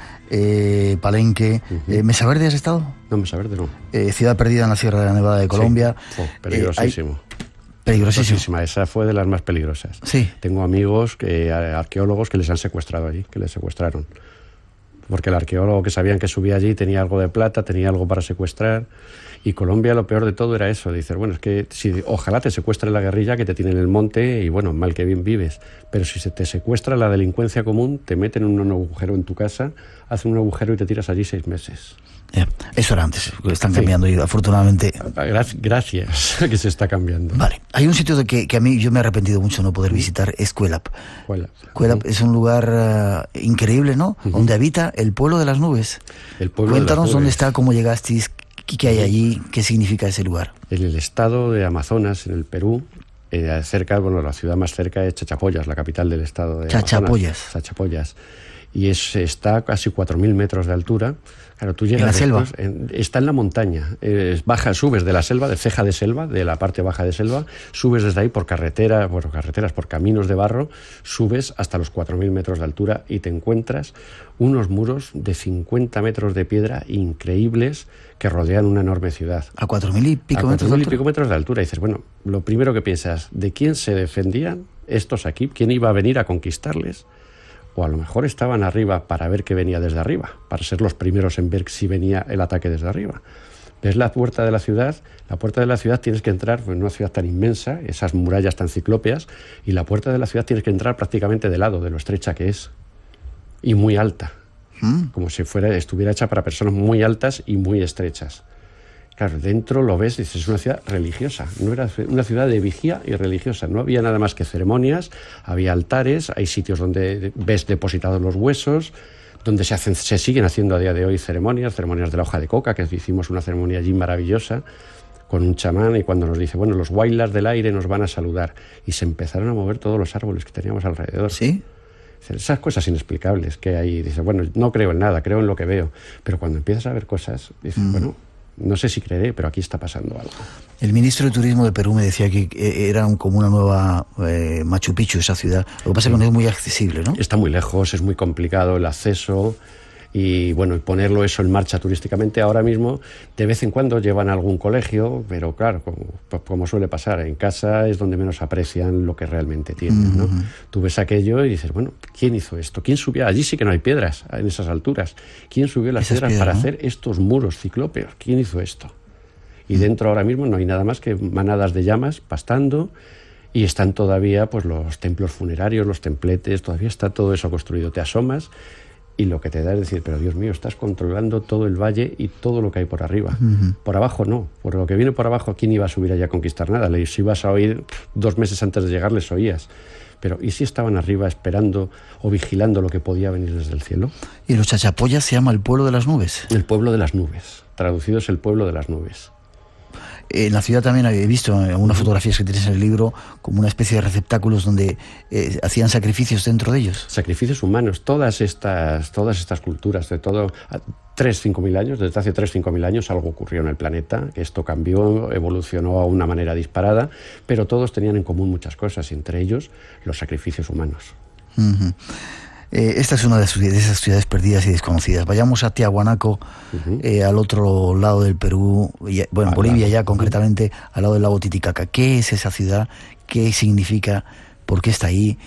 Palenque. ¿Mesa Verde has estado? No, Mesa Verde no. Ciudad Perdida en la Sierra Nevada de Colombia. Sí. Peligrosísimo. Peligrosísima. Esa fue de las más peligrosas. Sí. Tengo amigos, arqueólogos, que les han secuestrado allí, que les secuestraron. Porque el arqueólogo que sabían que subía allí tenía algo de plata, tenía algo para secuestrar. Y Colombia, lo peor de todo era eso. Dices, bueno, es que ojalá te secuestre la guerrilla que te tiene en el monte y, bueno, mal que bien vives. Pero si se te secuestra la delincuencia común, te meten en un agujero en tu casa, hacen un agujero y te tiras allí 6 meses. Eso era antes, están cambiando y afortunadamente... Gracias, que se está cambiando. Vale, hay un sitio que a mí yo me he arrepentido mucho no poder visitar, es Cuelap. Cuelap es un lugar increíble, ¿no? Donde habita el pueblo de las nubes. Cuéntanos dónde está, cómo llegasteis, qué hay allí, qué significa ese lugar. En el estado de Amazonas, en el Perú, cerca, bueno, la ciudad más cerca es Chachapoyas, la capital del estado de Amazonas. Chachapoyas. Y está a casi 4.000 metros de altura. Claro, tú llegas... ¿En la selva? Está en la montaña. Subes de la selva, de ceja de selva, de la parte baja de selva, subes desde ahí por carreteras, por caminos de barro, subes hasta los 4.000 metros de altura y te encuentras unos muros de 50 metros de piedra increíbles que rodean una enorme ciudad. ¿A 4.000 y pico metros de altura? 4.000 y pico metros de altura. Y dices, bueno, lo primero que piensas, ¿de quién se defendían estos aquí? ¿Quién iba a venir a conquistarles? O a lo mejor estaban arriba para ver qué venía desde arriba, para ser los primeros en ver si venía el ataque desde arriba. Ves la puerta de la ciudad tienes que entrar en una ciudad tan inmensa, esas murallas tan ciclópeas, y la puerta de la ciudad tienes que entrar prácticamente de lado, de lo estrecha que es, y muy alta, como si estuviera hecha para personas muy altas y muy estrechas. Claro, dentro lo ves y dices, es una ciudad religiosa, no era una ciudad de vigía y religiosa, no había nada más que ceremonias, había altares, hay sitios donde ves depositados los huesos, donde se siguen haciendo a día de hoy ceremonias de la hoja de coca, que hicimos una ceremonia allí maravillosa, con un chamán, y cuando nos dice, bueno, los huaylas del aire nos van a saludar, y se empezaron a mover todos los árboles que teníamos alrededor. ¿Sí? Esas cosas inexplicables que hay, dices, bueno, no creo en nada, creo en lo que veo, pero cuando empiezas a ver cosas, dices, bueno... No sé si creeré, pero aquí está pasando algo. El ministro de Turismo de Perú me decía que era como una nueva Machu Picchu, esa ciudad. Lo que pasa es que no es muy accesible, ¿no? Está muy lejos, es muy complicado el acceso. Y bueno, ponerlo eso en marcha turísticamente ahora mismo, de vez en cuando llevan a algún colegio, pero claro, como suele pasar, en casa es donde menos aprecian lo que realmente tienen, ¿no? Tú ves aquello y dices, bueno, ¿quién hizo esto? ¿Quién subió? Allí sí que no hay piedras en esas alturas. ¿Quién subió las piedras para hacer estos muros ciclópeos? ¿Quién hizo esto? Y dentro ahora mismo no hay nada más que manadas de llamas pastando, y están todavía pues los templos funerarios, los templetes, todavía está todo eso construido. Te asomas y lo que te da es decir, pero Dios mío, estás controlando todo el valle y todo lo que hay por arriba. Por abajo no, por lo que viene por abajo, ¿quién iba a subir allá a conquistar nada? Les ibas a oír 2 meses antes de llegar, les oías. Pero ¿y si estaban arriba esperando o vigilando lo que podía venir desde el cielo? ¿Y los Chachapoyas se llama el pueblo de las nubes? El pueblo de las nubes, traducido es el pueblo de las nubes. En la ciudad también había visto en algunas fotografías que tienes en el libro como una especie de receptáculos donde hacían sacrificios dentro de ellos. Sacrificios humanos, todas estas culturas, de todo, 3.000-5.000 años, desde hace 3.000-5.000 años algo ocurrió en el planeta, que esto cambió, evolucionó a una manera disparada, pero todos tenían en común muchas cosas, y entre ellos los sacrificios humanos. Esta es una de esas ciudades perdidas y desconocidas. Vayamos a Tiahuanaco, al otro lado del Perú, Bolivia ya concretamente, al lado del lago Titicaca. ¿Qué es esa ciudad? ¿Qué significa? ¿Por qué está ahí?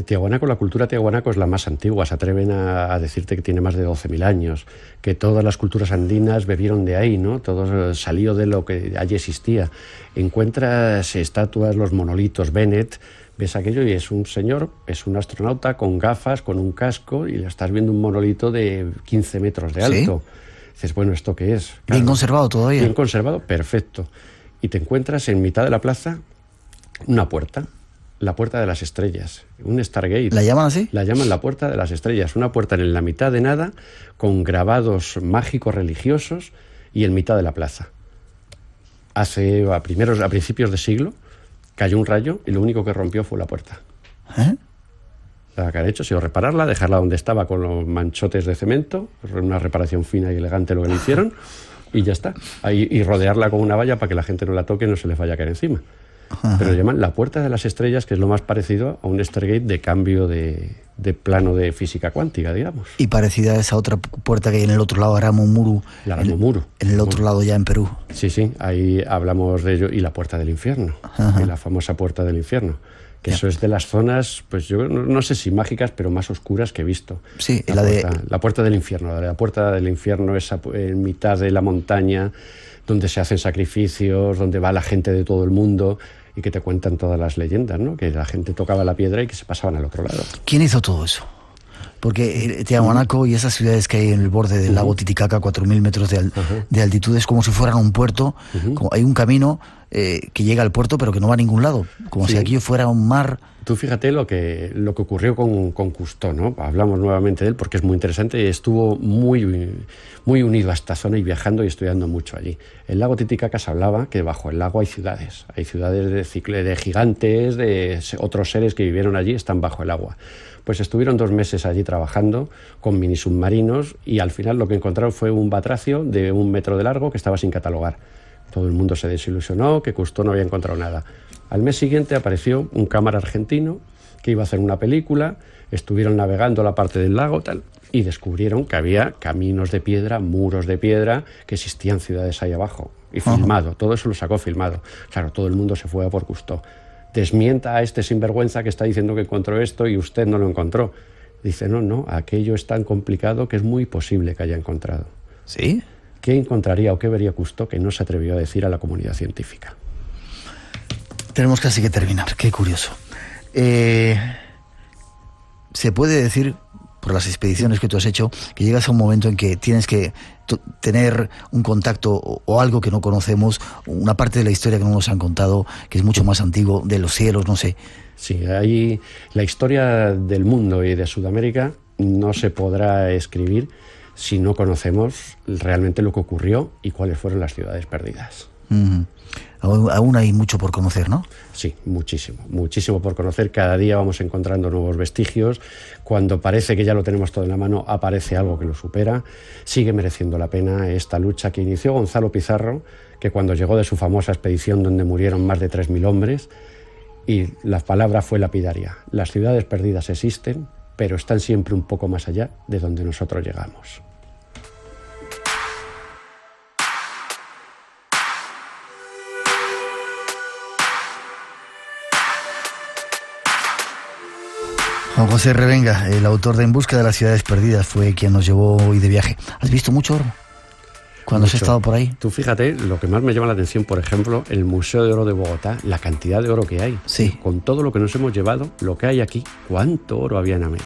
Tiahuanaco, la cultura tiahuanaco es la más antigua. Se atreven a decirte que tiene más de 12.000 años, que todas las culturas andinas bebieron de ahí, ¿no? Todo salió de lo que allí existía. Encuentras estatuas, los monolitos Bennett, ves aquello y es un señor, es un astronauta con gafas, con un casco, y le estás viendo un monolito de 15 metros de alto. ¿Sí? Dices, bueno, ¿esto qué es? Claro, bien conservado todavía. Bien conservado, perfecto. Y te encuentras en mitad de la plaza una puerta. La puerta de las estrellas, un Stargate. ¿La llaman así? La llaman la puerta de las estrellas, una puerta en la mitad de nada, con grabados mágicos religiosos y en mitad de la plaza. A principios de siglo, cayó un rayo y lo único que rompió fue la puerta. La que han hecho ha sido repararla, dejarla donde estaba con los manchotes de cemento, una reparación fina y elegante lo que le hicieron, y ya está. Y rodearla con una valla para que la gente no la toque y no se les vaya a caer encima. Pero llaman la puerta de las estrellas, que es lo más parecido a un Stargate de cambio de plano de física cuántica, digamos. Y parecida a esa otra puerta que hay en el otro lado, Aramomuru. La Aramomuru. En el otro lado ya en Perú. Sí, ahí hablamos de ello. Y la puerta del infierno, la famosa puerta del infierno. Que eso es de las zonas, pues yo no sé si mágicas, pero más oscuras que he visto. Sí, la puerta del infierno. La puerta del infierno es en mitad de la montaña, donde se hacen sacrificios, donde va la gente de todo el mundo y que te cuentan todas las leyendas, ¿no? Que la gente tocaba la piedra y que se pasaban al otro lado. ¿Quién hizo todo eso? Porque Tiahuanaco y esas ciudades que hay en el borde del lago Titicaca, 4.000 metros de altitud, es como si fueran un puerto. Hay un camino que llega al puerto pero que no va a ningún lado, como si aquí fuera un mar. Tú fíjate lo que ocurrió con Cousteau, ¿no? Hablamos nuevamente de él porque es muy interesante y estuvo muy unido a esta zona y viajando y estudiando mucho allí. El lago Titicaca se hablaba que bajo el lago hay ciudades de gigantes, de otros seres que vivieron allí, están bajo el agua. Pues estuvieron 2 meses allí trabajando con mini submarinos y al final lo que encontraron fue un batracio de 1 metro de largo que estaba sin catalogar. Todo el mundo se desilusionó, que Cousteau no había encontrado nada. Al mes siguiente apareció un cámara argentino que iba a hacer una película, estuvieron navegando la parte del lago y descubrieron que había caminos de piedra, muros de piedra, que existían ciudades ahí abajo. Y filmado, todo eso lo sacó filmado. Claro, todo el mundo se fue a por Cousteau. Desmienta a este sinvergüenza que está diciendo que encontró esto y usted no lo encontró. Dice, no, aquello es tan complicado que es muy posible que haya encontrado. ¿Sí? ¿Qué encontraría o qué vería Cousteau que no se atrevió a decir a la comunidad científica? Tenemos casi que terminar, qué curioso. Se puede decir, por las expediciones que tú has hecho, que llegas a un momento en que tienes que tener un contacto o algo que no conocemos, una parte de la historia que no nos han contado, que es mucho más antiguo, de los cielos, no sé. Sí, ahí la historia del mundo y de Sudamérica no se podrá escribir si no conocemos realmente lo que ocurrió y cuáles fueron las ciudades perdidas. Aún hay mucho por conocer, ¿no? Sí, muchísimo por conocer. Cada día vamos encontrando nuevos vestigios. Cuando parece que ya lo tenemos todo en la mano, aparece algo que lo supera. Sigue mereciendo la pena esta lucha que inició Gonzalo Pizarro, que cuando llegó de su famosa expedición donde murieron más de 3.000 hombres, y la palabra fue lapidaria. Las ciudades perdidas existen, pero están siempre un poco más allá de donde nosotros llegamos. Juan José Revenga, el autor de En busca de las ciudades perdidas, fue quien nos llevó hoy de viaje. ¿Has visto mucho oro cuando has estado por ahí? Tú fíjate, lo que más me llama la atención, por ejemplo, el Museo de Oro de Bogotá, la cantidad de oro que hay. Sí. Con todo lo que nos hemos llevado, lo que hay aquí, ¿cuánto oro había en América?